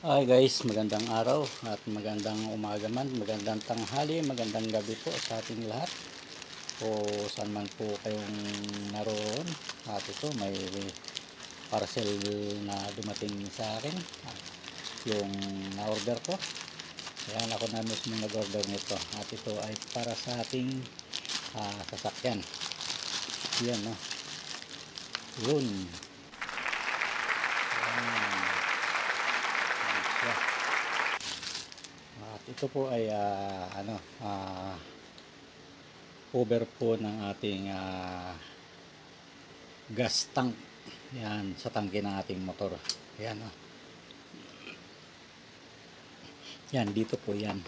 Hi guys, magandang araw at magandang umaga man, magandang tanghali, magandang gabi po sa ating lahat o saan man po kayong naroon. At ito may parcel na dumating sa akin, yung na-order ko. Ayan, ako na mismo nag-order nito at ito ay para sa ating sasakyan. Yan, no? Yun. At ito po ay cover po ng ating gas tank. Yan, sa tangke ng ating motor. Yan, oh. Yan, dito po yan.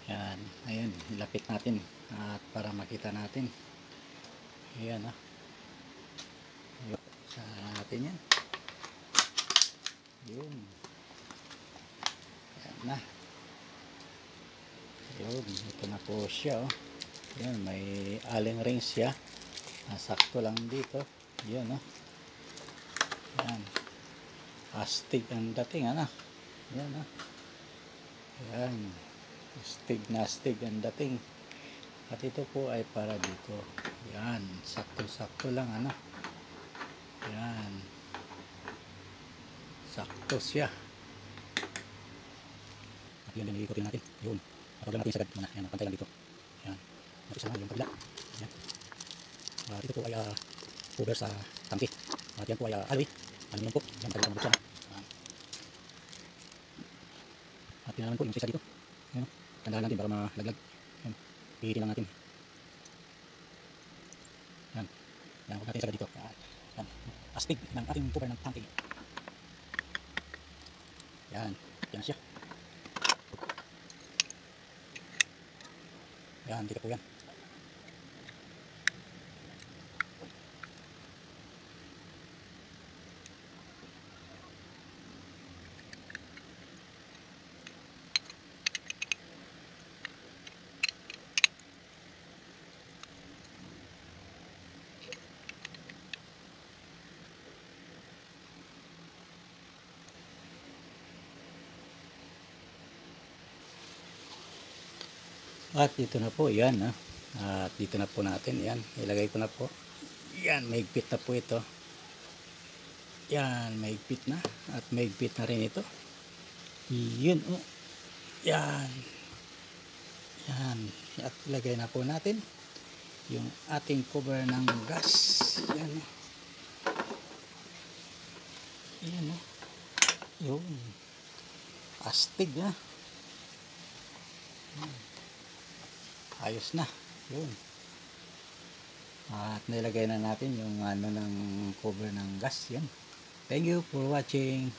Yan, ayan, ilapit natin at para makita natin. Ayan, oh. Sa natin yan. Yun. Ayan na. Yun, ito na po siya, oh. Yan, may allen ring siya. Sakto lang dito. Yan, oh. Yan. Astig ang dating, ano. Yan, oh. Yan. Astig na astig ang dating. At ito po ay para dito. Yan. Sakto-sakto lang, ano. Yan. Sakto siya. At yun din ikutin natin. Yun. Matawag lang natin sagad muna. Yan. Pantay lang dito. Yan. Napisa lang yung kabila. Yan. Ito po ay cover sa tangke. At yan po ay alloy. Ano yan po? Yan. Pagkakang buksan. At yan naman po yung isa dito. Yan. Tandaan natin para malaglag. Yan. Pihitin lang natin. Yan. Yan. Huwag natin sagad dito. Yan. Astig ng ating cover ng tangke. Yan. Yan siya. Yan. Dito po yan. At dito na po yan, ha? At dito na po natin yan, ilagay ko na po yan, mahigpit na po ito yan, mahigpit na at mahigpit na rin ito yun, oh. Yan yan, at ilagay na po natin yung ating cover ng gas yan, oh. Yan, oh. Yun astig, ha. Ayos na. Yun. At nilagay na natin yung ano ng cover ng gas. Yan. Thank you for watching.